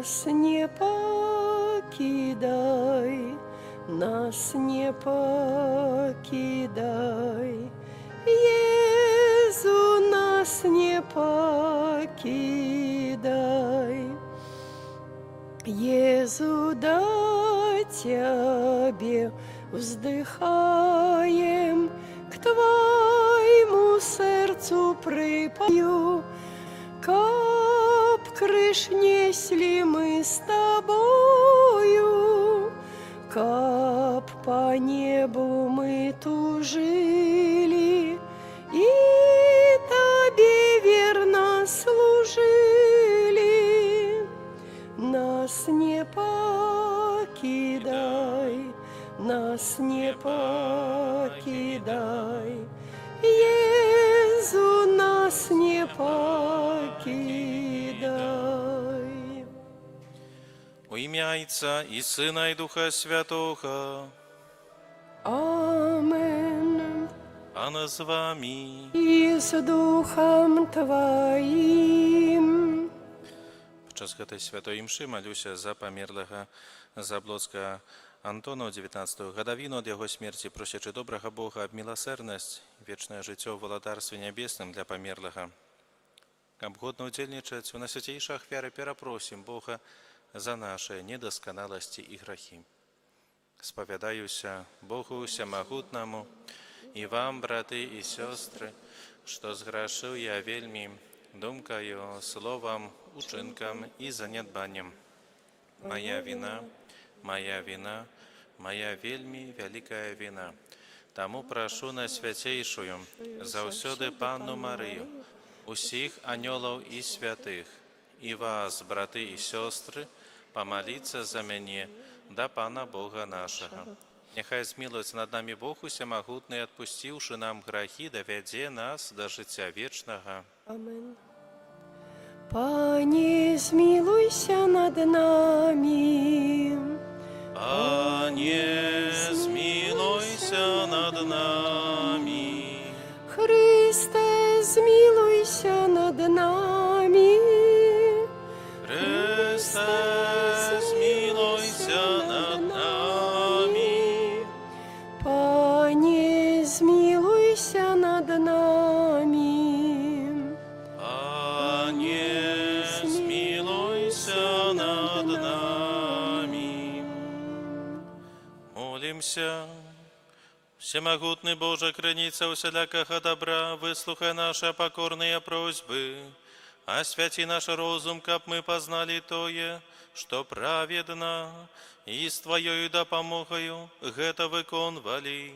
нас не покидай, нас не покидай. Езу, нас не покидай. Езу, до Тебе вздыхаем, к Твоему сердцу припою. Каб крыш несли мы с Тобою, каб по небу мы тужили и Тебе верно служили. Нас не покидай, нас не покидай. Езу, нас не покидай. У ім'я Отця і Сина, і Духа Святого. Амен. Пане з вами. І з Духом Твоїм. Podczas tej świętej mszy молюся за померлого Заблоцка Антона у 19-ту годовину от його смерті, просячи доброго Бога об милосердность, вечное життя в володарстве небесном для померлого. Каб годно удельничать у найсвятейшей ахвяры, перепросим Бога за наши недосконалости и грехи. Споведаюся Богу всемогутному и вам, браты и сестры, что сгрешил я вельми думкою, словом, учинком и занедбанием. Моя вина, моя вельми великая вина. Тому прошу Найсвятейшую, завсёды Панну Марию, усіх анёлов и святых, и вас, браты и сестры, помолиться за меня, да Пана Бога нашего. Нехай змилуется над нами Бог усемогутный, отпустивший нам грехи, доведе нас до життя вечного. Амен. Пане, змилуйся над нами. Пане, змилуйся над нами. Христе, змилуйся над нами. Христе, змилуйся над нами. Пане, змилуйся над нами. Пане, змилуйся над нами. Молимся. Всемогутный Боже, крыница усялякого добра, выслухай наши покорные просьбы, освяти наш розум, каб мы познали тое, что праведно, и с Твоею допомогою гэта выконвали.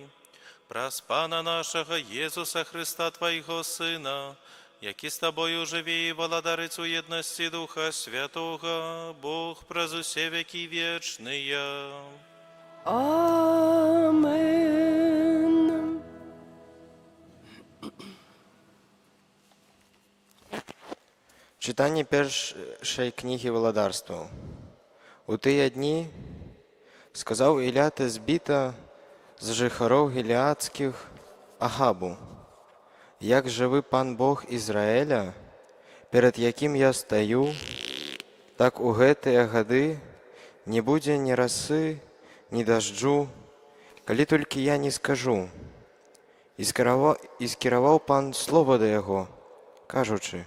Праз Пана нашего Иисуса Христа, Твоего Сына, який с Тобою живе и владарит у едности Духа Святого, Бог праз усе веки вечные. Амен. Читання першої книги Володарства. У тыя дні сказав Ілля Тезбіта з жихаров Гілеадських Ахабу: «Як живий пан Бог Ізраїля, перед яким я стою, так у гэтыя гады не будзе ні расы, ні дажджу, калі толькі я не скажу». І скіраваў пан слова да яго, кажучы: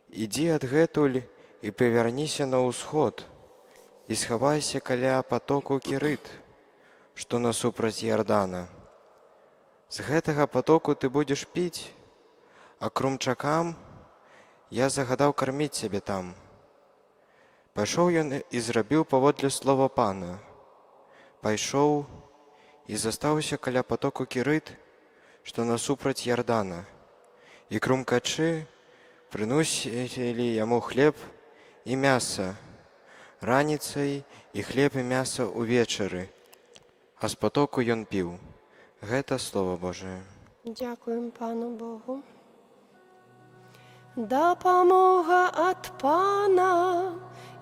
«Ідзі адгэтуль і павярніся на ўсход, і схавайся каля патоку Кірыт, што насупраць Ярдана. З гэтага патоку ты будзеш піць, а крумчакам я загадаў карміць цябе там». Пайшоў ён і зрабіў паводле слова пана. Пайшоў і застаўся каля патоку Кірыт, што насупраць Ярдана, і крумкачы прыносілі яму хлеб і мяса раніцай і хлеб і мяса ўвечары, а з патоку ён піў. Гэта Слово Божие. Дякуємо Пану Богу. Дапамога ад Пана,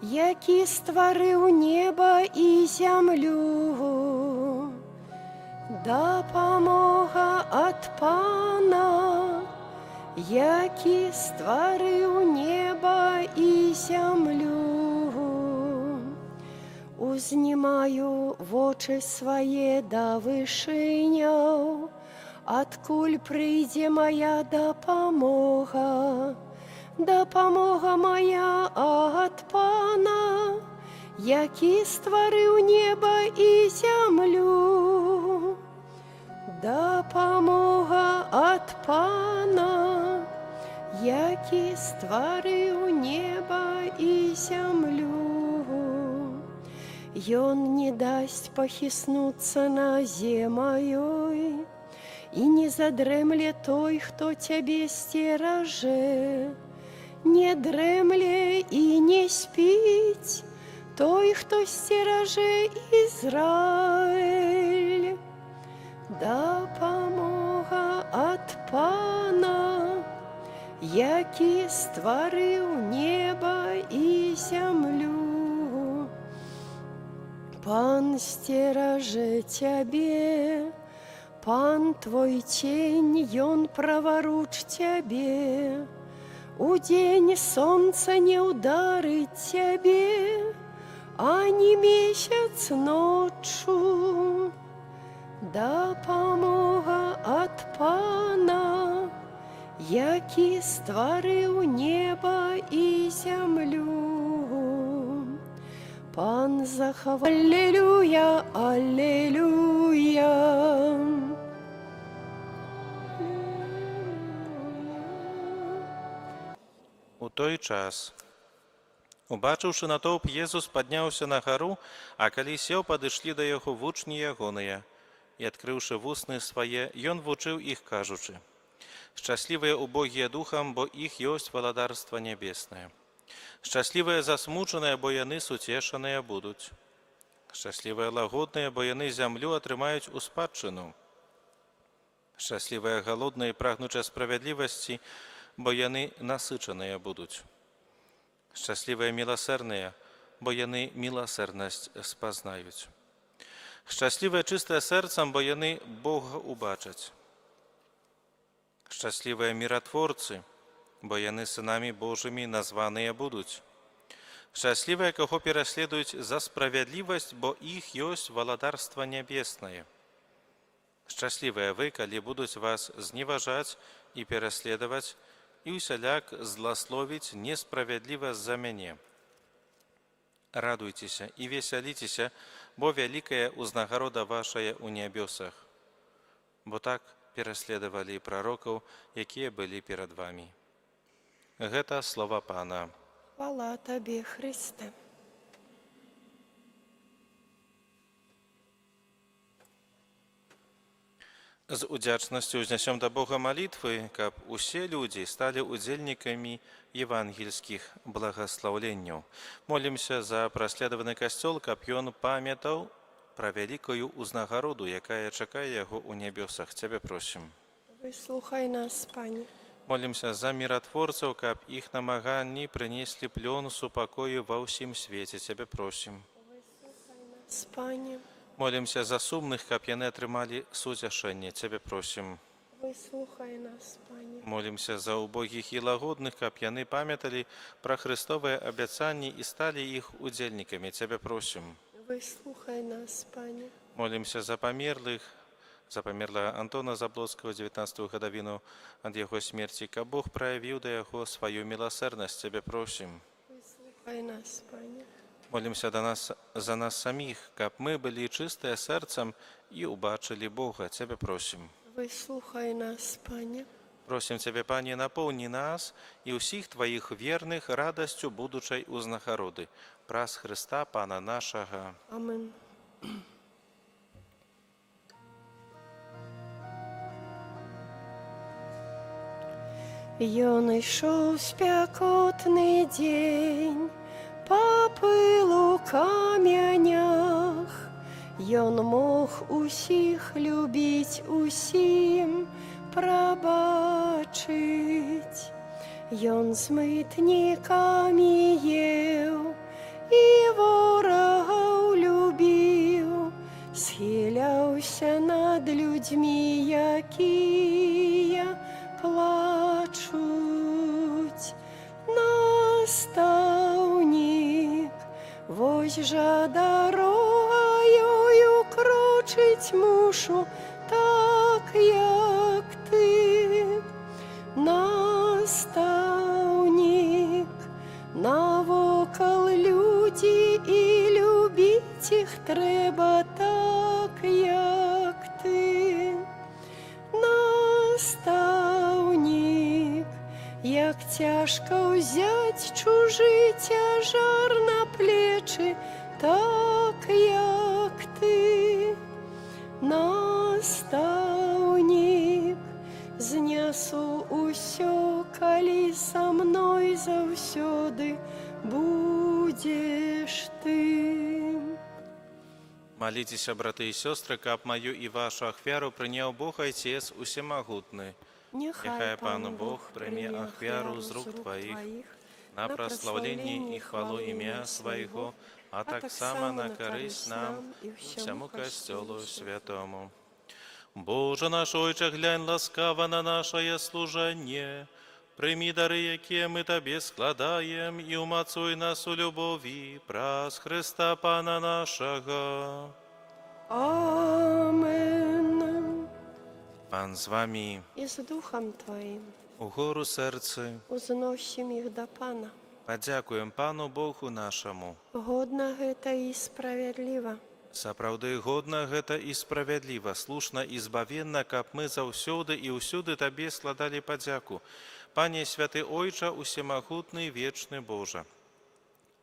які стварыў неба і зямлю. Дапамога ад Пана, які стварыў неба і зямлю. Узнімаю вочы свае да вышыняў, адкуль прыйдзе моя дапамога. Дапамога моя ад Пана, які стварыў неба і зямлю. Дапамога ад Пана, які стварыў неба і зямлю. Ён не дасць пахіснуцца на землёй, і не задрэмле той, хто цябе сцеражэ. Не дрэмле і не спіць той, хто сцеражэ Ізраіль. Дапамога ад Пана, які стварыў неба і зямлю. Пан сцеражэ цябе, Пан твой цень, ён праваруч цябе. Удзень сонца не ўдарыць цябе, ані месяц ноччу. Дапамога ад Пана, які стварыў неба і зямлю. Пан захаваў. Алелюя, алелюя. У той час, убачыўшы натоўп, Езус падняўся на гару, а калі сеў, падышлі да яго вучні ягоныя. І, адкрыўшы вусны свае, ён вучыў іх, кажучы: «Шчаслівыя убогія духам, бо іх ёсць валадарства нябеснае. Шчаслівыя засмучаныя, бо яны суцешаныя будуць. Шчаслівыя лагодныя, бо яны зямлю атрымаюць у спадчыну. Шчаслівыя галодныя і прагнучыя справядлівасці, бо яны насычаныя будуць. Шчаслівыя міласэрныя, бо яны міласэрнасць спазнаюць. Шчаслівыя чыстыя сэрцам, бо яны Бога убачаць. Шчаслівыя міратворцы, бо яны сынамі Божымі названыя будуць. Шчаслівыя, каго пераследуюць за справядлівасць, бо іх ёсць валадарства нябеснае. Шчаслівыя вы, калі будуць вас зневажаць і пераследаваць, і ўсяляк зласловіць несправядліва з-за мяне. Радуйцеся і весяліцеся, бо вялікая ўзнагарода вашая ў нябёсах. Бо так пераследавалі прарокаў, якія былі перад вамі». Гэта слова Пана. Хвала табе, Христе. З удзячнасцю ўзнясём да Бога малітвы, каб усе людзі сталі удзельнікамі евангельскіх благаслаўленняў. Молімся за праследаваны касцёл, каб ён памятаў пра вялікую ўзнагароду, якая чакае яго ў нябёсах. Цябе просім. Выслухай нас, Пане. Молімся за міратворцаў, каб іх намаганні прынеслі плён супакою ва ўсім свеце. Цябе просім. С Пане. Молімся за сумных, каб яны атрымалі суцяшэнне. Цябе просім. Выслухай нас, Пане. Молімся за убогіх і лагодных, каб яны памяталі пра Христовыя абяцанні і сталі іх удзельнікамі. Цябе просім. Выслухай нас, Пане. Молімся за памерлых, за памерлага Антона Заблоцкага, 19-ю гадавіну ад яго смерці, каб Бог праявіў да яго сваю міласэрнасць. Цябе просім. Выслухай нас, Пане. Молімся за нас саміх, каб мы былі чыстыя сэрцам і убачылі Бога. Цябе просім. Выслухай нас, Пане. Просім Цябе, Пане, напоўні нас і ўсіх Тваіх верных радасцю будучай узнагароды. Праз Хрыста, Пана нашага. Амин. Ён ішоў спякотны дзень, па пылу камянях. Ён мог усіх любіць, усім прабачыць. Ён з мытнікамі еў і ворагаў любіў, схіляўся над людзьмі, якія плачуць. Настаўнік, вось жа дарога бачить мушу, так як ти, наставник, навокал люди, і любить їх треба так, як ти, наставник, як тяжко взять чужий тяжар на плечі, так, як ти, наставник, знесу усё, калі са мной заўсёды будеш ты. Молитесь, браты и сестры, каб мою и вашу ахвяру принял Бог Отец Усемогутный. Нехай Пану Бог прийме ахвяру з рук Твоїх на прославление и хвалу ім'я Своего, а так само на користь нам и всему костелу святому. Боже наш Ойче, глянь ласкаво на наше служение, прийми дари, які ми Тобі складаєм, і умацуй нас у любові, праз Христа Пана нашого. Амен. Пан з вами, І з Духом Твоїм угору серце, узносим їх до Пана. подякуємо Пану Богу нашому. Годна гэта і справядліва. Сапраўды годна гэта і справядліва, слушна і збавенна, каб мы заўсёды і ўсюды Табе складалі падзяку. Пане святы Ойча, усемагутны, вечны Божа.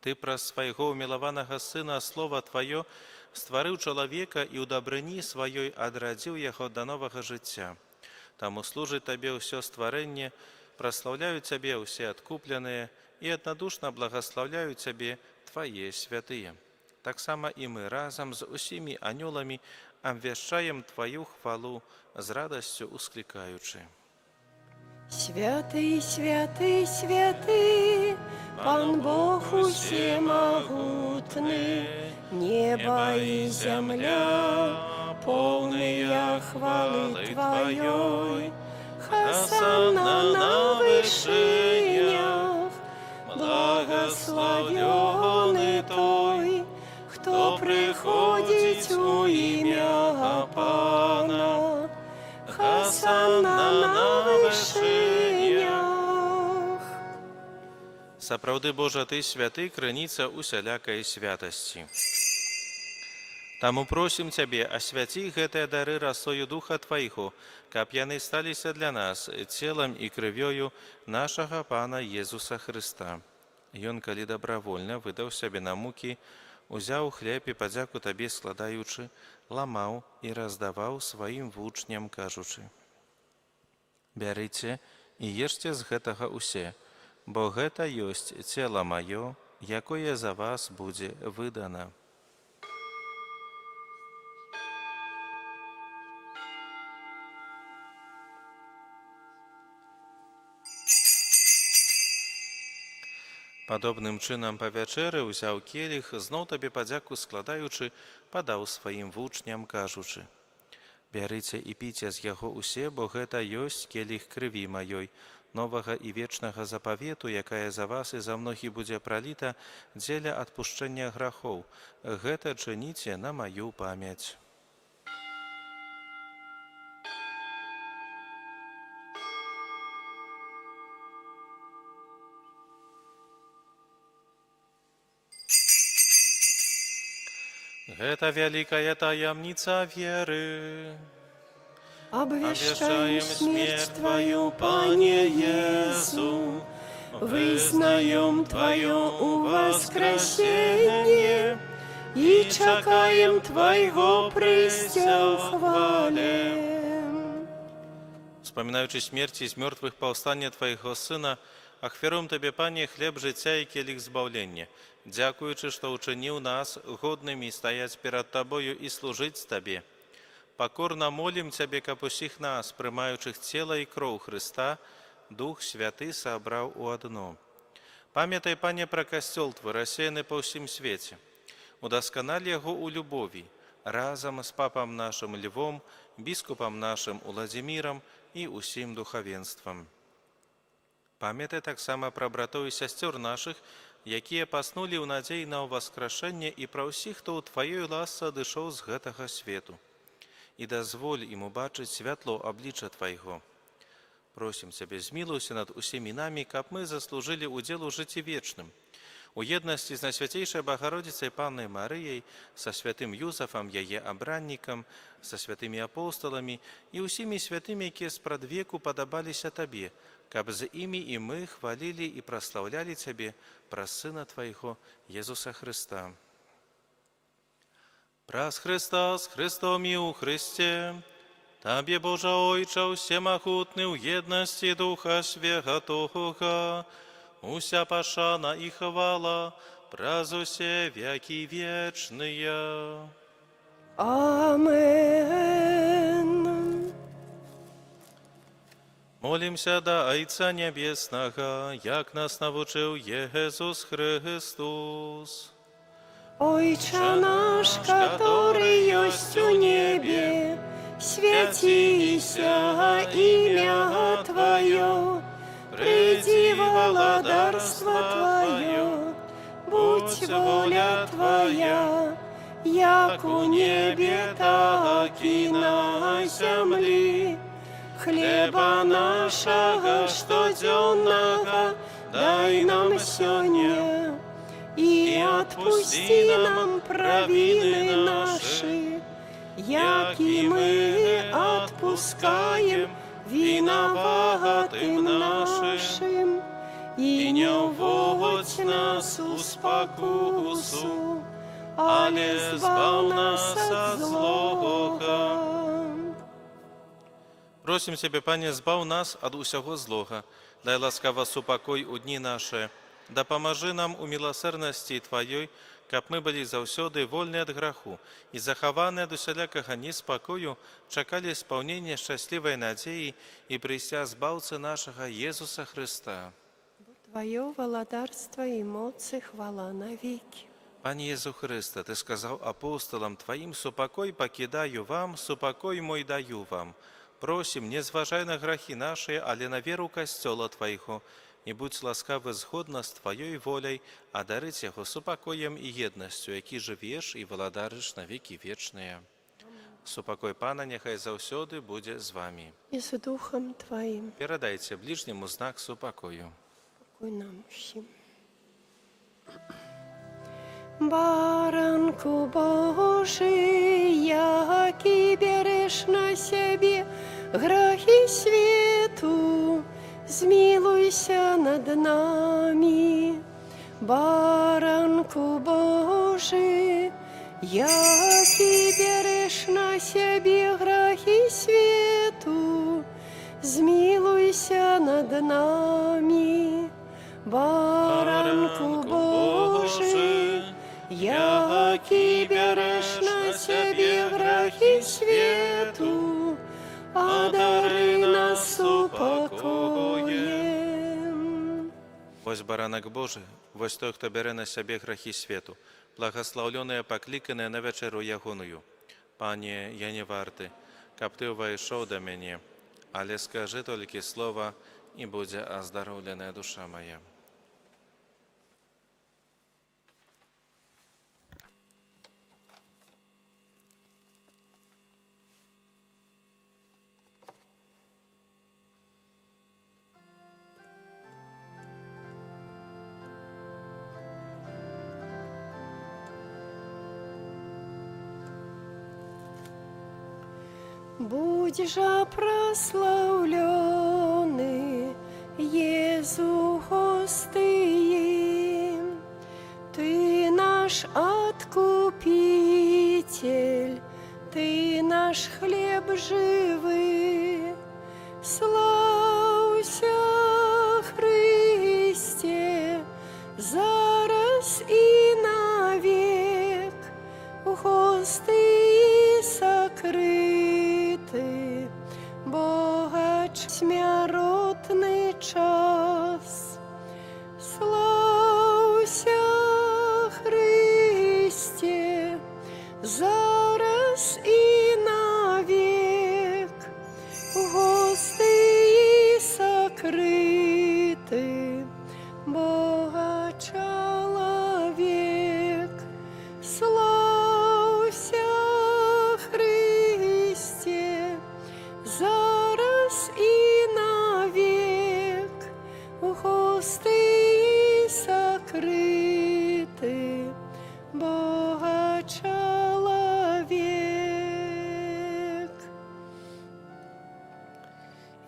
Ты праз свайго умілаванага Сына Слова Тваё стварыў чалавека і ў дабрыні сваёй адрадзіў яго да новага жыцця. Таму служыць Табе ўсё стварэнне, праслаўляюць Цябе ўсе адкупленыя і аднадушна благаслаўляюць Цябе Твае святыя. Таксама і мы разам з усімі анёламі абвяшчаем Тваю хвалу, з радасцю усклікаючы. Святый, святый, святый, Пан Бог усемогутный, небо и земля, полные хвалы Твоей. Хосанна на вышинях, благословенный Той, кто приходит у имя Пана. Хосанна на вышинях. Сапраўды, Божа, Ты святы, крыніца усялякай святасці. Таму просім Цябе, асвяці гэтыя дары расою Духа Твайго, каб яны сталіся для нас целам і крывёю нашага Пана Езуса Хрыста. Ён, калі добравольна выдаў сябе на мукі, узяў хлеб і падзяку Табе складаючы, ламаў і раздаваў сваім вучням, кажучы: «Бярыце і ешце з гэтага усе, бо гэта ёсць цела маё, якое за вас будзе выдана». Падобным чынам па вячэры ўзяў келіх, зноў Табе падзяку складаючы, падаў сваім вучням, кажучы: «Бярыце і піце з яго усе, бо гэта ёсць келіх крыві маёй, новага і вечнага запавету, якая за вас і за многіх будзе праліта дзеля адпушчэння грахоў. Гэта чыніце на маю памяць». Гэта вялікая таямніца веры. Обвещаем смерть Твою, Пане Иису, вызнаем Твое воскресение и чекаем Твоего прыцця в хвале. Вспоминаючи смерти з мертвых повстання Твоего Сына, ахвяруем Тебе, Пане, хлеб життя і келих збавлення, дякуючи, що учинив нас годними стоять перед Тобою і служить Тебе. Покорно молим Тебе, каб усіх нас, приймаючих тіло і кров Христа, Дух Святий собрав у одно. Пам'ятай, Пане, про костел Твой, рассеяний по всім світі. Удоскональ його у любові, разом з папом нашим Львом, біскупом нашим Владимиром і усім духовенством. Пам'ятай так само про братов і сестер наших, які паснули ў надзеі на ўваскрашэнне, і пра ўсіх, хто ў Тваёй ласцы адышоў з гэтага свету. і дазволь ім убачыць святло аблічча Твайго. Просім Цябе, змілуйся над усімі намі, каб мы заслужылі удзел у жыцці вечным. У еднасці з Найсвятейшай Богородицей Паннай Марыяй, са святым Юзафам, яе абраннікам, са святымі апостоламі і ўсімі святымі, якія спрадвеку падабаліся Табе, каб з імі і мы хвалілі і праслаўлялі Цябе праз Сына Твайго, Езуса Христа. Праз Христа, з Христом і у Христе, Табе, Божа Ойча, усемагутны ў еднасці Духа Святога, уся пашана і хвала праз усе векі вечныя. Амен. Молімся да Айца Небеснага, як нас навучив Єсус Христос. Ойче наш, который есть у небе, святися имя Твое, приди владарство Твое, будь воля Твоя, як у небе, так и на земле. Хлеба нашего штоденного дай нам сегодня, и отпусти нам провины наши, як и мы отпускаем виноватым нашим, и не уводь нас у спокусу, але збав нас от злого. Просім Цябе, Пане, збав нас ад усяго злога, дай ласкава супакой у дні наши, дапамажы нам у міласэрнасці Тваёй, каб мы былі заўсёды вольны ад граху і захаваны ад усялякага неспакою, чакалі спаўнення шчаслівай надзеі і прыйсця збаўцы нашага Езуса Христа. Твое владарство и моц и хвала навеки. Пане Езу Христе, Ты сказаў апостолам Тваім: супакой пакідаю вам, супакой мой даю вам. Просім, не зважай на грахі нашыя, але на веру касцёла Твайго, і будь ласкавы згодна з Тваёй воляй, а дарыць яго супакоем і еднасцю, які жывеш і валадарыш на векі вечныя. Супакой Пана няхай заўсёды будзе з вамі. И с Духом Твоим. Перадайце ближняму знак супакою. Покой нам всем. Баранку Божий, який береш на себе грехи свету, змилуйся над нами. Баранку Божий, який береш на себе грехи свету, змилуйся над нами. Баранку Божий, який береш на себе грехи свету, одари нас упокоем. Вось баранак Божий, вось той, хто бере на сябе грахі свету, благословленыя пакліканыя на вечеру ягоную. Пане, я не варты, каб Ты увайшоў да мяне, але скажы толькі слова, і будзе аздароўленая душа моя. Будь же прославленный, Иисус Христе, Ты наш Откупитель, Ты наш хлеб живый. Славься, Христе, зараз и навек, Господи сокрыты, богач смяротный час. Славься, Христе, зараз и навек, Господи сокрыты, Бога человек. Славься, Христе, открыты, Бога человек.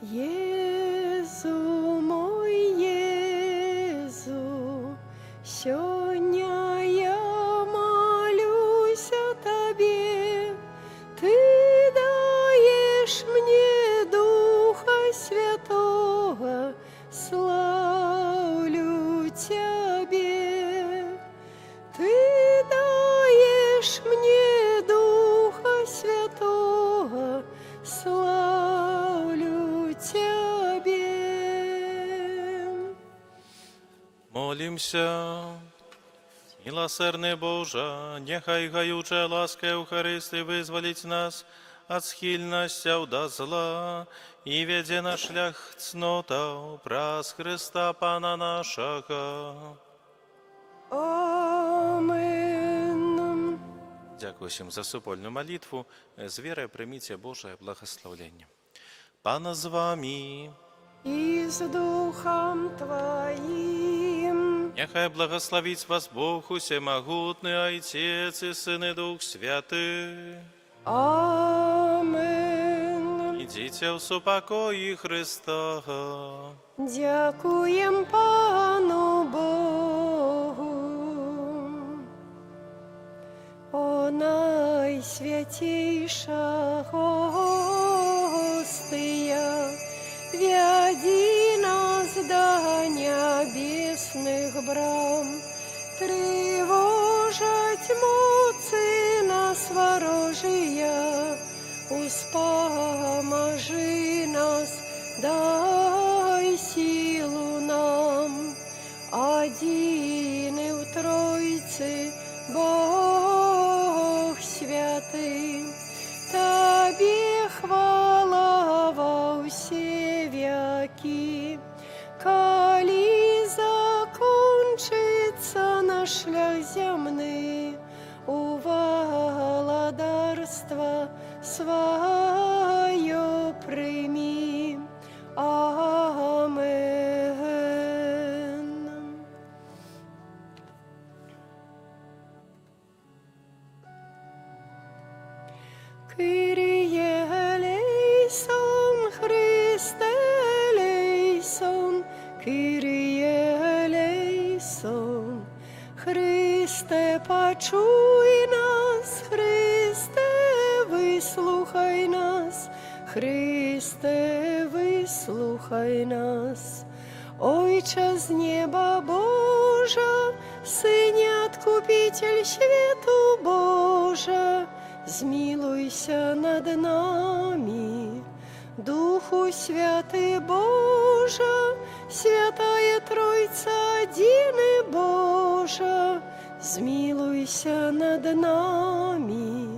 Езу мой, Езу, сёння я молюсь о Тебе, Ты даешь мне Духа Святого, славлю Тебе. Ты даешь мне Духа Святого, славлю Тебе. Молимся. Милосердний Боже, нехай гаюча ласка Евхаристии визволить нас от схильностя до зла і веде на шлях цнота праз Христа Пана нашого. Амин. Дякую всім за супольну молитву. З вірою прийміть Боже благословення. Пана з вами. И с Духом Твоим. Нехай благословить вас Бог усемогутный, Отец и Сын и Дух Святый. Амин. Идите в супокої Христа. Дякуем Пану Богу. О найсвятейша Гостия, веди нас до небесных брам, тревожать муцы нас ворожия, успоможи нас, дай силу нам, один и в Тройце Бог святый, Тебе хвала во все веки. Коли закончится наш шлях земный, у володарства свое прими. Амен. Kyrie eleison, Christe eleison, Kyrie eleison. Христе, почуй нас, Христе, выслухай нас, Христе, выслухай нас. Ойче з неба Божа, Сыне Откупитель свету Божа, змилуйся над нами. Духу Святый Божа, Святая Тройца, один и Божа, змилуйся над нами.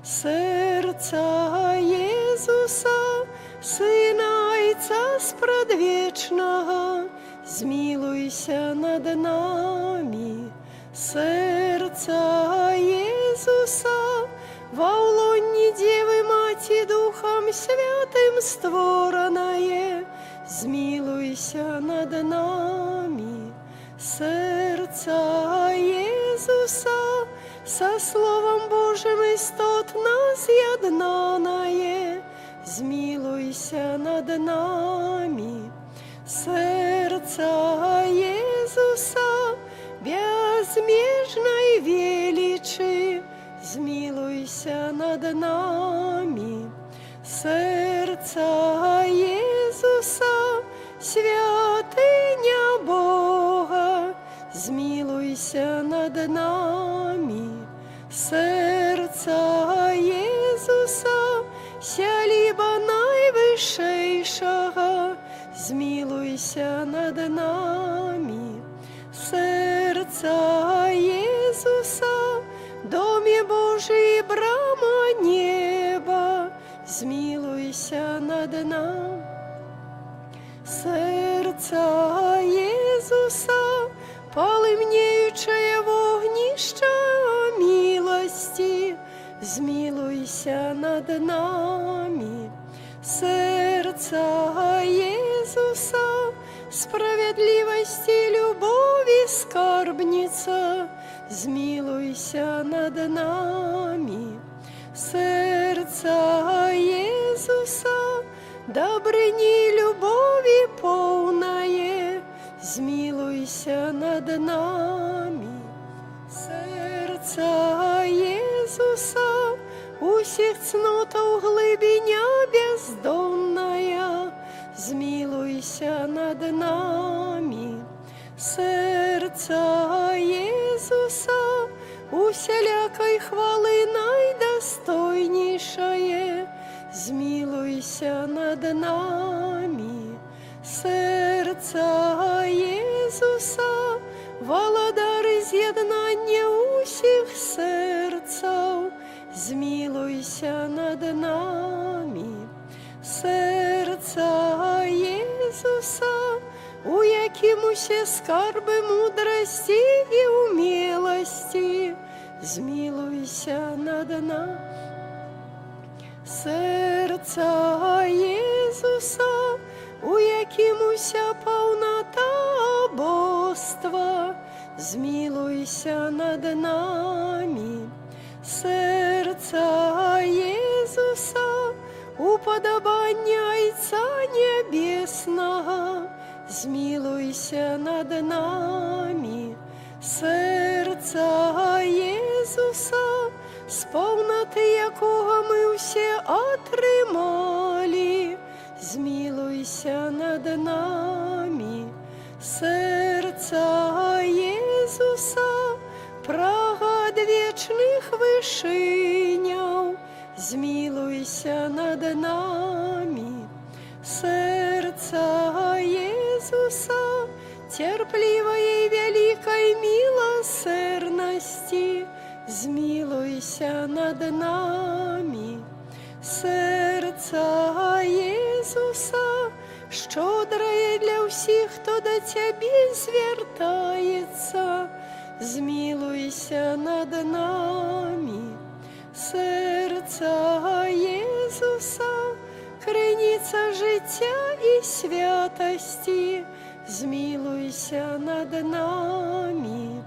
Серця Єзуса, Сина Отця спредвічного, змилуйся над нами. Серця Єзуса, во лоні Девы Мати Духом Святым створеное, змилуйся над нами. Серця Єзуса, со Словом Божьим істотно з'єднаное, змилуйся над нами. Серця Єзуса, безмежной величи, змилуйся над нами. Серця Єзуса, святыня Бога, змилуйся над нами. Серця Єзуса, сяліба найвищейшого, змилуйся над нами. Серця Єзуса, домі Божий, брама неба, змилуйся над нами. Серця Єзуса, полымнеючее вогнище милости, змилуйся над нами. Серця Єзуса, справедливости, любови, скарбниця, змилуйся над нами. Сердца Иисуса, добрыни любови полное, змилуйся над нами. Сердца Иисуса, усіх цнотов глибиня бездонная, змилуйся над нами. Сердца Иисуса, усялякой хвалы найдостойнейшее, змилуйся над нами. Сердца Иисуса, володар з'єднання усіх серців, змилуйся над нами. Сердца Иисуса, у якимуся скарби мудрості і умілості, змилуйся над нами. Сердца Иисуса, у якимуся повнота богства, змилуйся над нами. Сердца Иисуса, уподобання Отця Небесного, змилуйся над нами. Сердца Иисуса, з повноти якого ми всі отримали, змилуйся над нами. Сердца Иисуса, прага вічних вишиняв, змилуйся над нами. Сердца Иисуса, терпливой и великой милосердности, змилуйся над нами. Сердца Иисуса, щодрое для всіх, хто до Тебе звертається, змилуйся над нами. Сердца Иисуса, криниця життя і святості, змилуйся над нами.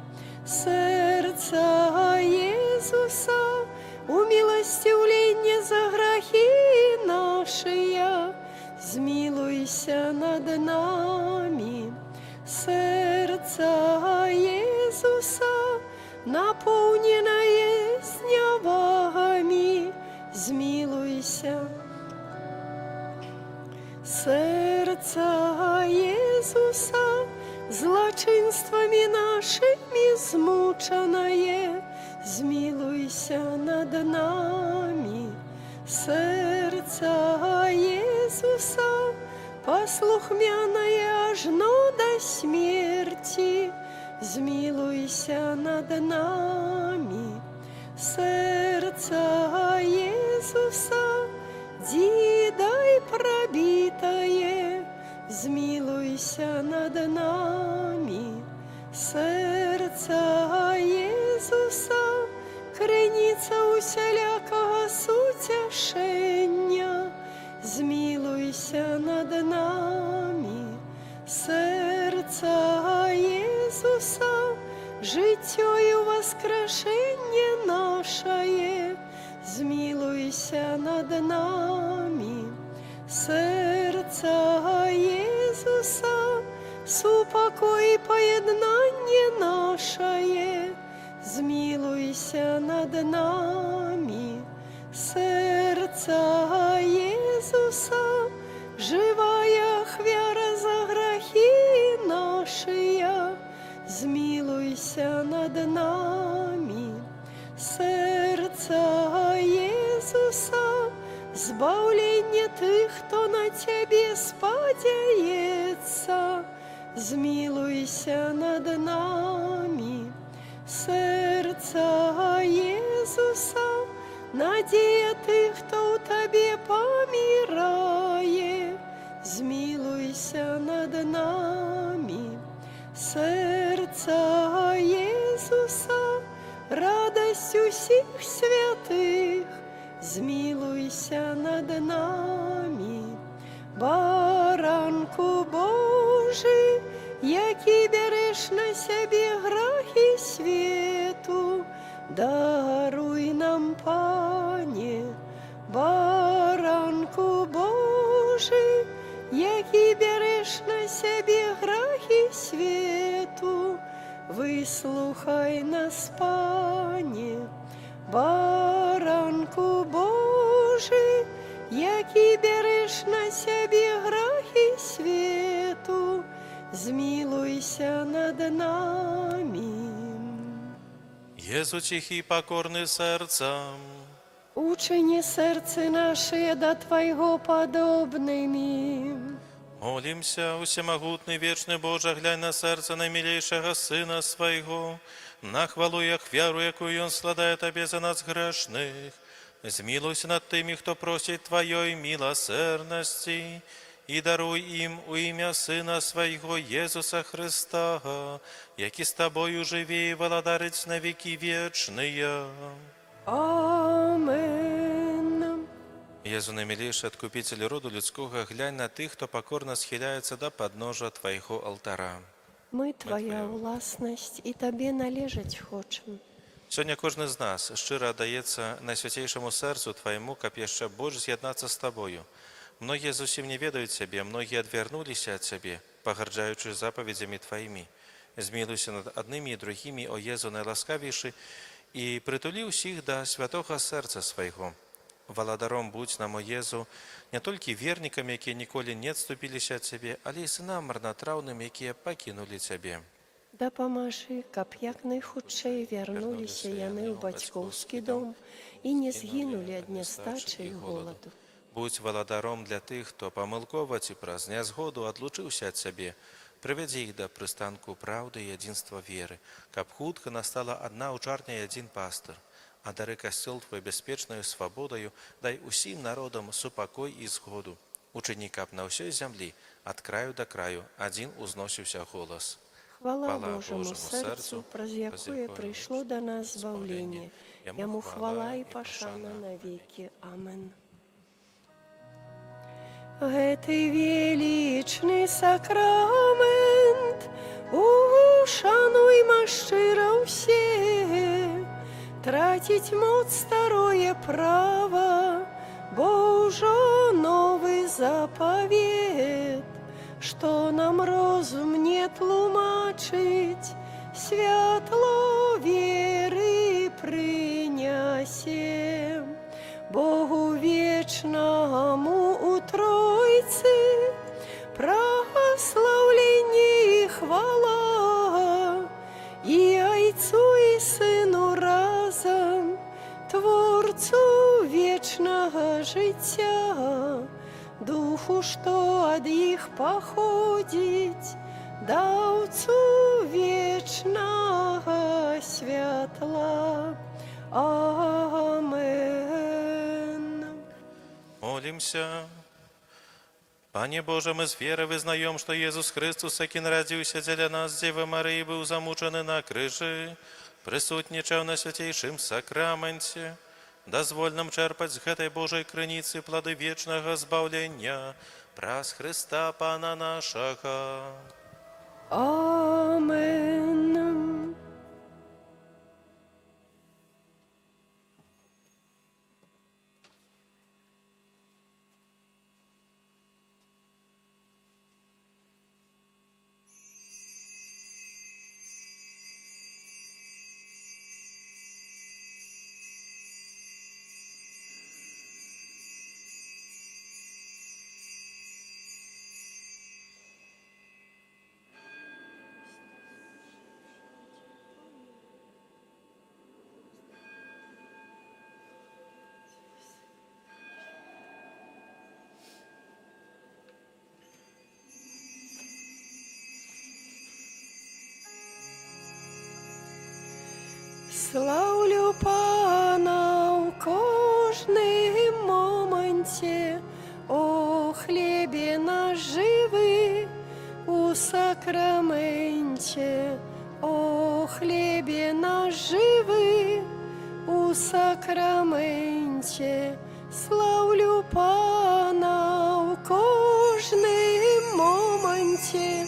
Сердца Иисуса, умилостивление за грехи наши, змилуйся над нами. Сердца Иисуса, наполненное снявагами, змилуйся. Сердца Иисуса, злочинствами нашими змученное, змилуйся над нами. Сердца Иисуса, послухмяное ажно до смерти, змилуйся над нами. Сердца Иисуса, дидой пробитое, змилуйся над нами. Сердца Иисуса, криниця усялякого сутішення, змилуйся над нами. Сердца Иисуса, життя і воскрешення наше, змилуйся над нами. Сердца Иисуса, супокой поєднання наше, змилуйся над нами. Сердца Иисуса, живая хвяра за грехи наши, змилуйся над нами. Сердца Иисуса, збавлення тих, хто на Тебе сподяється, змилуйся над нами. Сердца Иисуса, надія тих, хто у Тебе помирає, змилуйся над нами. Сердца Иисуса, радость усіх святих, змилуйся над нами. Баранку Божий, які береш на себе грахи свету, даруй нам, Пане, баранку Божий, які береш на себе грахи свету, выслухай нас, Пане, баранку Божий, які береш на себе грахи свету, змилуйся над нами. Єзу тихий, покорный сердцем, Учини сердце наше до Твоего подобными. молимся, усемогутный, вечный Боже, глянь на сердце наимилейшего Сына Своего, на хвалу и ахвяру, якую Он складает Тебе за нас грешных. Змилуйся над теми, кто просит Твоей милосердности, и даруй им у имя Сына Своего Иисуса Христа, який с Тобою живи и владарить на веки вечные. Амен. Єзу, наимилейший откупитель роду людского, глянь на тих, хто покорно схиляется до подножия Твоего алтара. Мы Твоя власність, і Тобі належать хочем. Сьогодні кожен з нас щиро отдається найсвятейшему серцю Твоему, как еще больше з'єднатися з Тобою. Многие зовсім не ведают Тебе, многие отвернулись от Тебе, погорджаючи заповедями Твоими. Змилуйся над одними и другими, о Єзу найласкавіший, и притули всіх до святого серця Своего. Володаром будь нам, о Єзу, не тільки вірникам, які ніколи не відступилися від Тебе, але й синам марнотравним, які покинули Тебе. Дапамажи, каб як найхутчэй вярнуліся яны ў бацькоўскі дом і не згінулі ад нястачы і голаду. Будь володаром для тих, хто помилково ці праз нязгоду одлучився від Тебе. Приведи їх до пристанку правди і єдинства віри, каб хутко настала одна учарня і один пастир. А дари костел Твой безпечною свободою, дай усім народам супокой і згоду. Учини, каб на всій землі, от краю до краю, один узносився голос. Хвала Божому серцу, праз якое прийшло до нас збавлення. Яму хвала і пашана навеки. Амен. Гэтый величный сакрамент ушануйма шчыра ўсе, тратить моц старое право, бо ўжо новый заповед, что нам розум не тлумачить, святло веры принясе. Богу вечному у Тройцы прославление и хвала, и Отцу и Сыну разом, Творцу вечного життя, Духу, что от их походить, Давцу вечного святла. Амен. Молимся. Пане Боже, мы с верой вызнаем, что Иисус Христос, який народився для нас, Девы Марии, был замучений на крижі, присутнічав на святейшем сакраменте. Дозволь нам черпать з этой Божьей крыницы плоды вечного збавлення, праз Христа Пана нашего. Амен. Славлю Пана у кожним моменті, о хлібі наживий у сакраменті, о хлібі наживий у сакраменті. Славлю Пана у кожним моменті,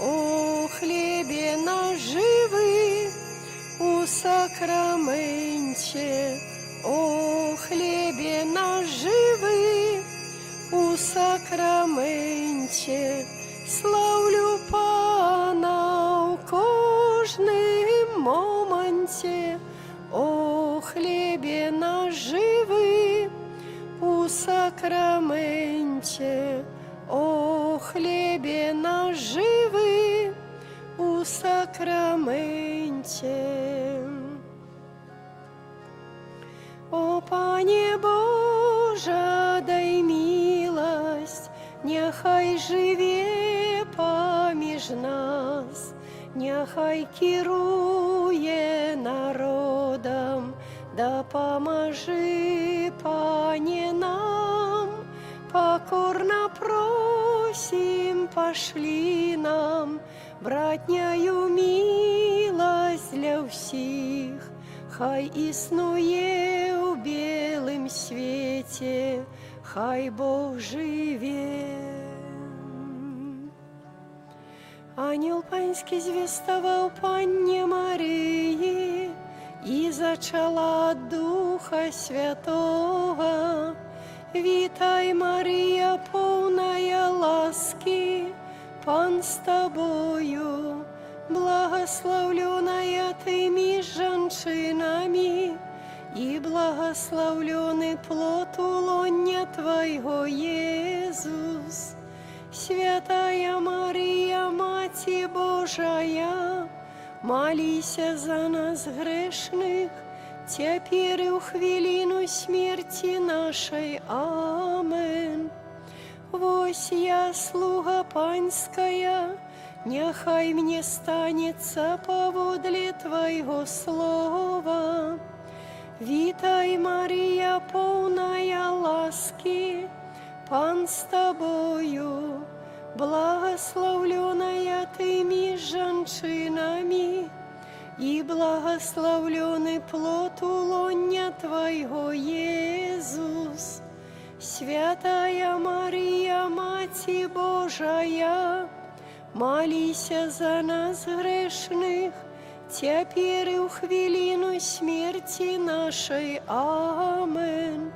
о хлебе наживы, у сакраменте, о хлебе наживы, у сакраменте. Славлю Пана у кожним моменте, о хлебе наживы, у сакраменте, о хлебе наживы, у сакраменте. О Пане Боже, дай милость, нехай живе поміж нас, нехай керує народом, допоможи, Пане, нам, покорно просим, пошли нам, братняю милость для всіх, хай існує у білим світі, хай Бог живе. Ангел Панський звістував Панні Марії, і зачала от Духа Святого. Вітай, Марія, повная ласки, Пан з тобою, благословленная ты меж женщинами, и благословленный плод улонья Твоего, Иисус. Святая Мария, Мати Божия, молися за нас грешных, теперь и у хвилину смерти нашей. Амен. Вось я, слуга Панская, нехай мне станется поводле Твоего слова. Вітай, Марія, повная ласки, Пан с тобою, благословленная ты меж женщинами, и благословленный плод улонья Твоего, Иисус. Святая Мария, Мати Божия, молися за нас грешных, теперь и у хвилину смерти нашей. Амен.